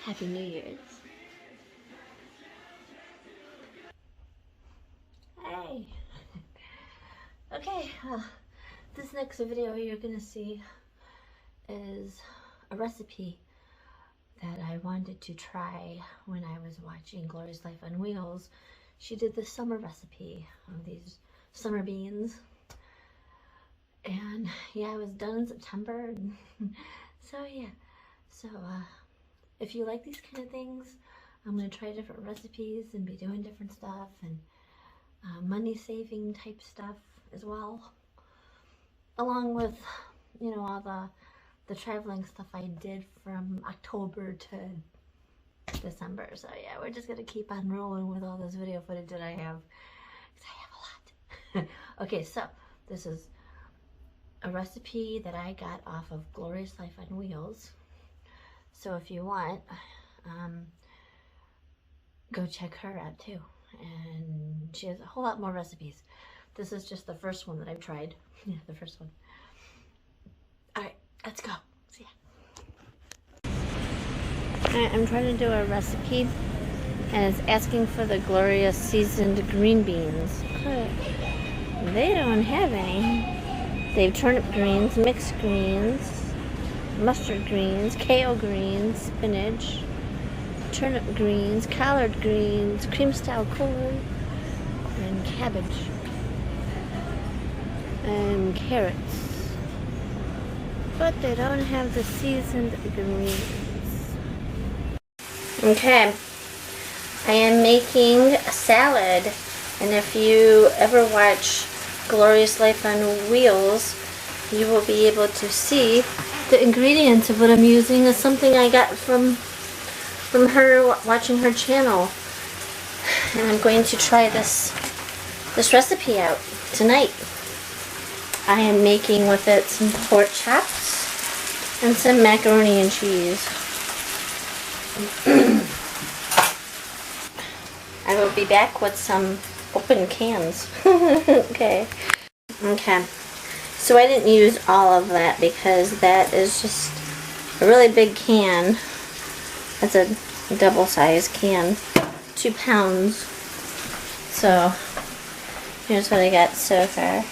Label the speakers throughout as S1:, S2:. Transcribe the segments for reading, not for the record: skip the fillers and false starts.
S1: Happy New Year's. Hey. Okay, this next video you're gonna see is a recipe that I wanted to try when I was watching Gloria's Life on Wheels. She did the summer recipe of these summer beans. And yeah, it was done in September. So yeah, if you like these kind of things, I'm going to try different recipes and be doing different stuff and money saving type stuff as well. Along with, you know, all the traveling stuff I did from October to December. So yeah, we're just going to keep on rolling with all this video footage that I have. Because I have a lot. Okay, so this is a recipe that I got off of Gloria's Life on Wheels. So if you want, go check her out too. And she has a whole lot more recipes. This is just the first one that I've tried. Yeah, the first one. Alright, let's go. See ya. Alright, I'm trying to do a recipe and it's asking for the Gloria seasoned green beans. But they don't have any. They have turnip greens, mixed greens, mustard greens, kale greens, spinach, turnip greens, collard greens, cream style corn, and cabbage, and carrots. But they don't have the seasoned greens. Okay, I am making a salad, and if you ever watch Gloria's Life on Wheels, you will be able to see the ingredients of what I'm using is something I got from her watching her channel, and I'm going to try this recipe out tonight. I am making with it some pork chops and some macaroni and cheese. I will be back with some open cans. Okay. So I didn't use all of that because that is just a really big can. That's a double-sized can, 2 pounds. So here's what I got so far.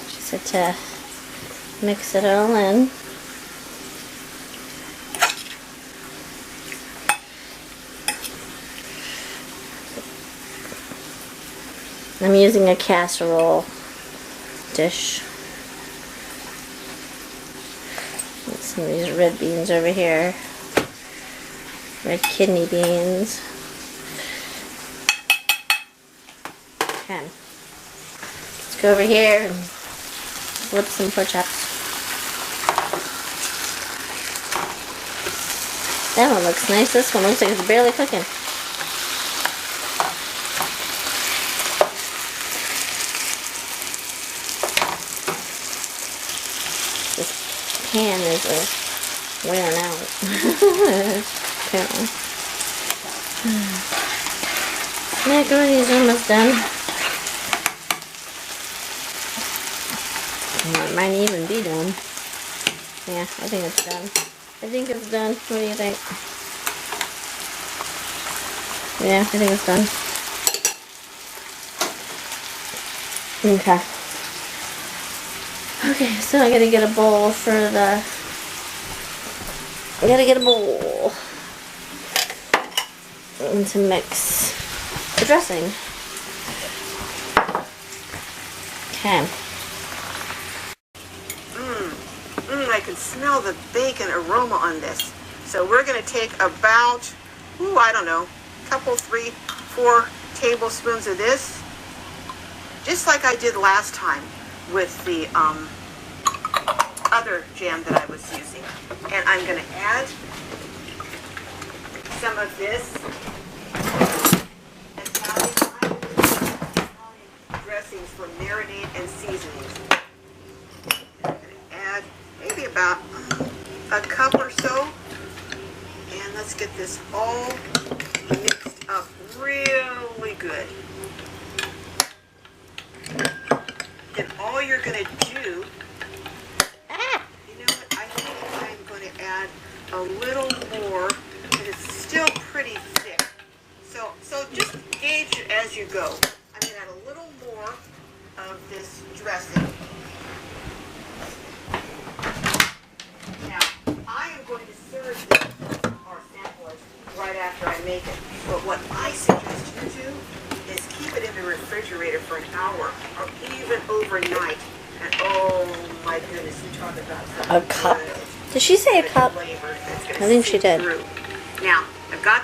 S1: Just have to mix it all in. I'm using a casserole dish. Some of these red beans over here. Red kidney beans. Okay. Let's go over here and flip some pork chops. That one looks nice. This one looks like it's barely cooking. Pan is wearing out. Apparently. Macaroni's almost done. It might even be done. Yeah, I think it's done. I think it's done. What do you think? Yeah, I think it's done. Okay. Okay, so I gotta get a bowl for the... I gotta get a bowl. And to mix the dressing. Okay.
S2: I can smell the bacon aroma on this. So we're gonna take about, I don't know, a couple, 3, 4 tablespoons of this. Just like I did last time with the other jam that I was using. And I'm going to add some of this Italian dressings for marinade and seasonings. And I'm going to add maybe about a cup or so. And let's get this all mixed up really good. Then all you're going to do, you know what, I think as you go. I'm going to add a little more of this dressing. Now, I am going to serve this or sample it right after I make it. But what I suggest you do is keep it in the refrigerator for an hour or even overnight. And oh my goodness, you talk about
S1: A cup. Did she say a cup? I think she did.
S2: Now, I've got,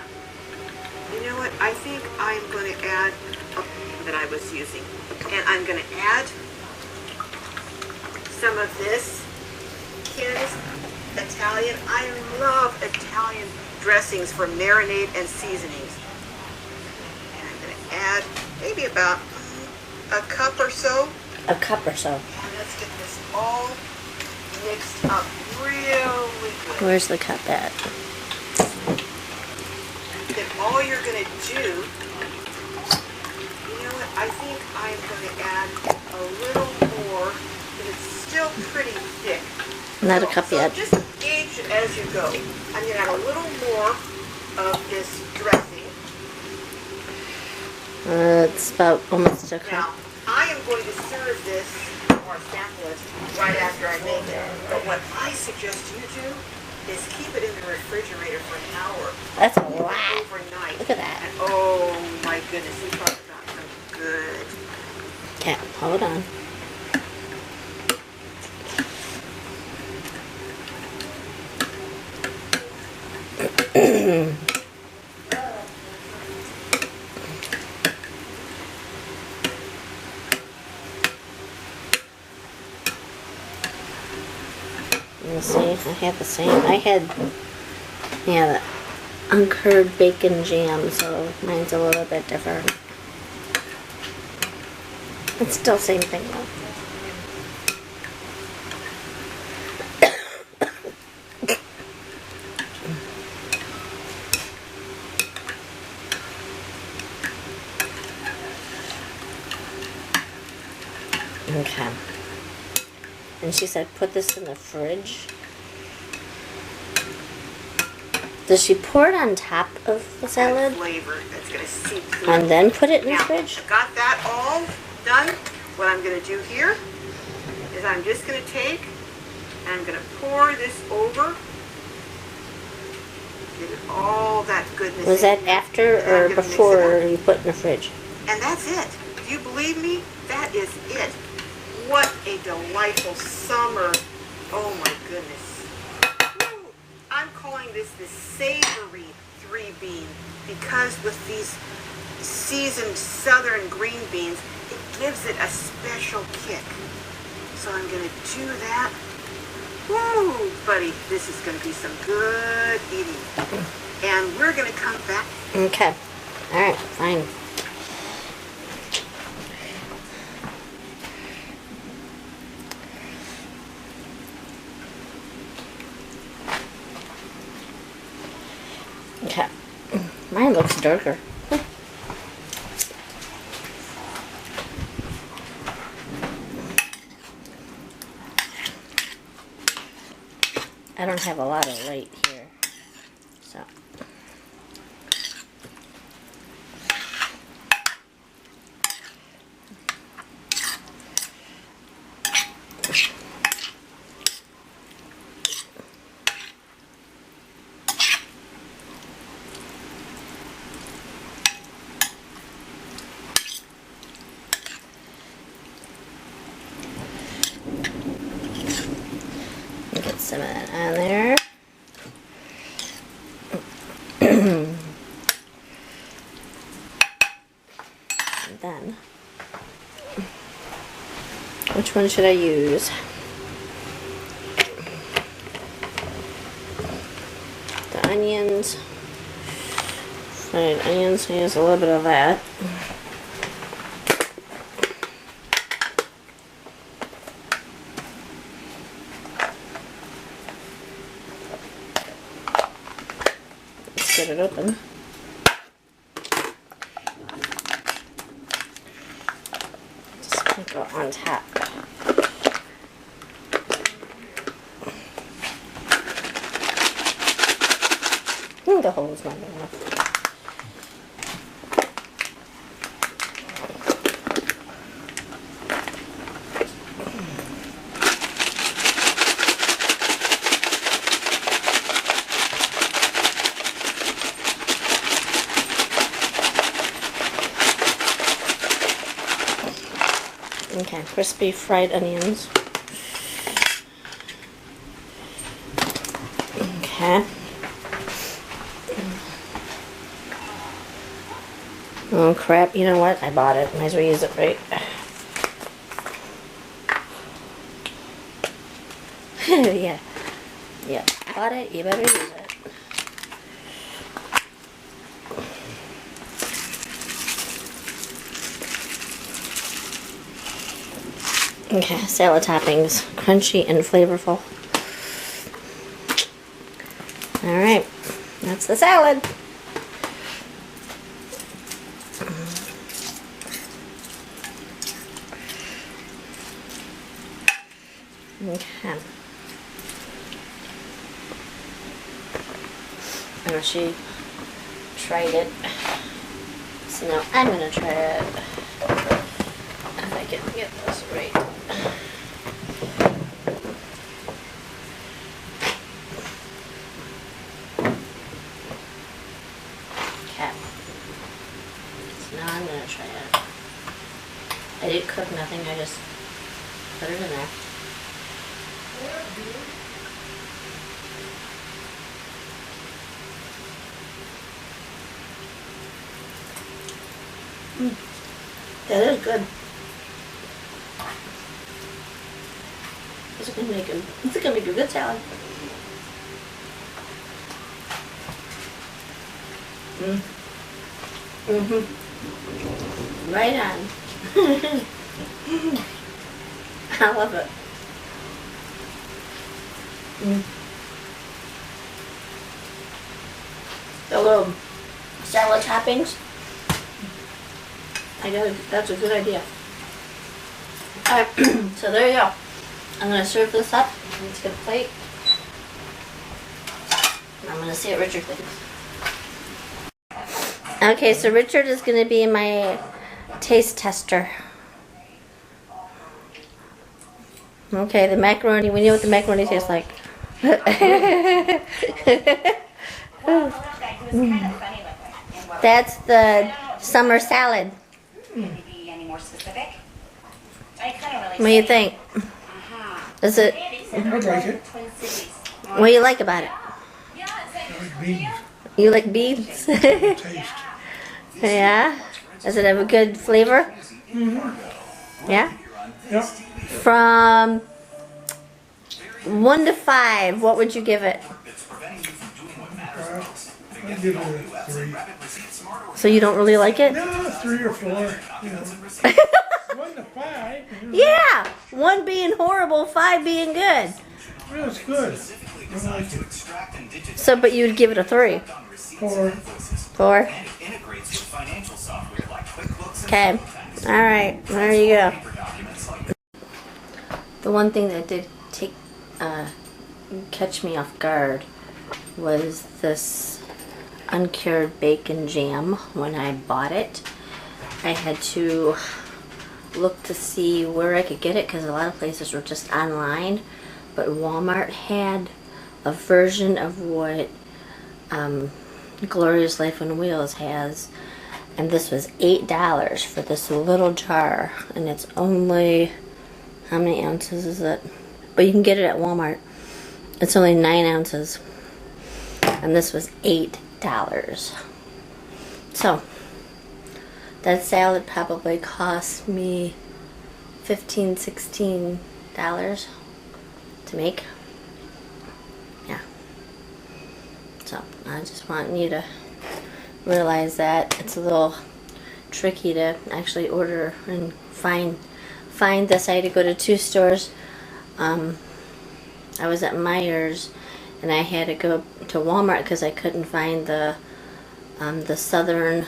S2: you know what, I think I'm going to add that I was using. And I'm going to add some of this Candace Italian. I love Italian dressings for marinade and seasonings. And I'm going to add maybe about a cup or so.
S1: A cup or so.
S2: And let's get this all mixed up really good.
S1: Where's the cup at?
S2: Then all you're going to do, you know what, I think I'm going to add a little more, but it's still pretty thick.
S1: Not a cup yet.
S2: Just gauge it as you go. I'm going to add a little more of this dressing.
S1: It's about almost a cup.
S2: Now, I am going to serve this or sample it right after I make it. But what I suggest you do is keep it in the refrigerator for an hour.
S1: That's a lot.
S2: Overnight.
S1: Look at that.
S2: And oh my goodness, you talk about some good.
S1: Okay, hold on. Let's see, I had the same. I had, yeah, the Uncured bacon jam, so mine's a little bit different. It's still same thing though. Okay. And she said put this in the fridge. Does she pour it on top of the salad?
S2: Flavor that's going to seep through.
S1: And then put it in the
S2: Now,
S1: fridge?
S2: I've got that all done. What I'm going to do here is I'm just going to take and I'm going to pour this over. Get all that goodness
S1: Was
S2: in
S1: that
S2: here.
S1: after
S2: And I'm
S1: or
S2: gonna mix it
S1: before
S2: up.
S1: you put in the fridge?
S2: And that's it. Do you believe me? That is it. What a delightful summer. Oh my goodness. Woo. I'm calling this the savory three bean because with these seasoned southern green beans, it gives it a special kick. So I'm going to do that. Woo, buddy, this is going to be some good eating. And we're going to come back.
S1: Okay. Alright, fine. Okay. Mine looks darker. I don't have a lot of light here, so. Get some of that on there. And then, which one should I use? The onions. Fried onions, I use a little bit of that. Get it open. Just sprinkle on top. The hole's not enough. Okay, crispy fried onions. Okay. Oh crap, you know what? I bought it. Might as well use it, right? Yeah. Yeah. Bought it, you better use it. Okay, salad toppings. Crunchy and flavorful. Alright, that's the salad. Okay. I know she tried it. So now I'm gonna try it. If I can get this right. Okay. So now I'm gonna try it. I didn't cook nothing, I just put it in there. That is good. This is gonna make a good salad. Right on. I love it. The little salad toppings. That's a good idea. Alright, so there you go. I'm going to serve this up. Let's get a plate. I'm going to see what Richard thinks. Okay, so Richard is going to be my taste tester. Okay, the macaroni. We know what the macaroni tastes like. That's the summer salad. What do you think? Is it?
S3: I like it.
S1: What do you like about it?
S3: I like beans.
S1: You like beans?
S3: Taste.
S1: Yeah? Does it have a good flavor? Yeah?
S3: Yep.
S1: From 1 to 5, what would you give it?
S3: I'd give it a 3.
S1: So you don't really like it?
S3: No, 3 or 4. You know. 1 to 5.
S1: Yeah! 1 being horrible, 5 being good.
S3: Well, it's good. I like it.
S1: So, but you'd give it a 3.
S3: 4.
S1: 4? Okay. Alright, there you go. The one thing that did catch me off guard was this Uncured bacon jam. When I bought it, I had to look to see where I could get it because a lot of places were just online, but Walmart had a version of what Gloria's Life on Wheels has, and this was $8 for this little jar, and it's only, how many ounces is it? But you can get it at Walmart. It's only 9 ounces, and this was $8. So that salad probably cost me $15, $16 to make. Yeah. So I just want you to realize that it's a little tricky to actually order and find this. I had to go to 2 stores. I was at Meijer's, and I had to go to Walmart because I couldn't find the southern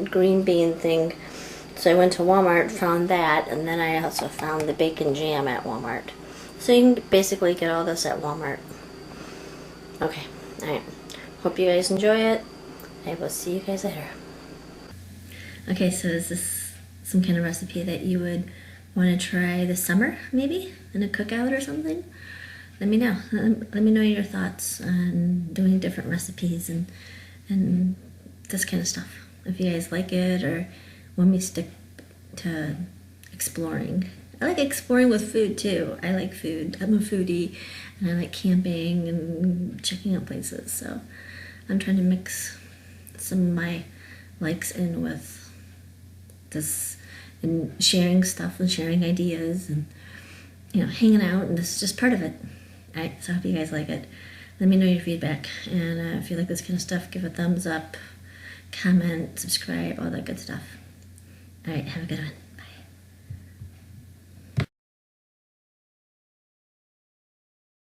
S1: green bean thing. So I went to Walmart, found that, and then I also found the bacon jam at Walmart. So you can basically get all this at Walmart. Okay, alright. Hope you guys enjoy it. I will see you guys later. Okay, so is this some kind of recipe that you would want to try this summer, maybe? In a cookout or something? Let me know. Let me know your thoughts on doing different recipes and this kind of stuff. If you guys like it or want me to exploring. I like exploring with food too. I like food. I'm a foodie, and I like camping and checking out places. So I'm trying to mix some of my likes in with this and sharing stuff and sharing ideas and, you know, hanging out, and this is just part of it. Alright, so I hope you guys like it. Let me know your feedback, and if you like this kind of stuff, give a thumbs up, comment, subscribe, all that good stuff. Alright, have a good one.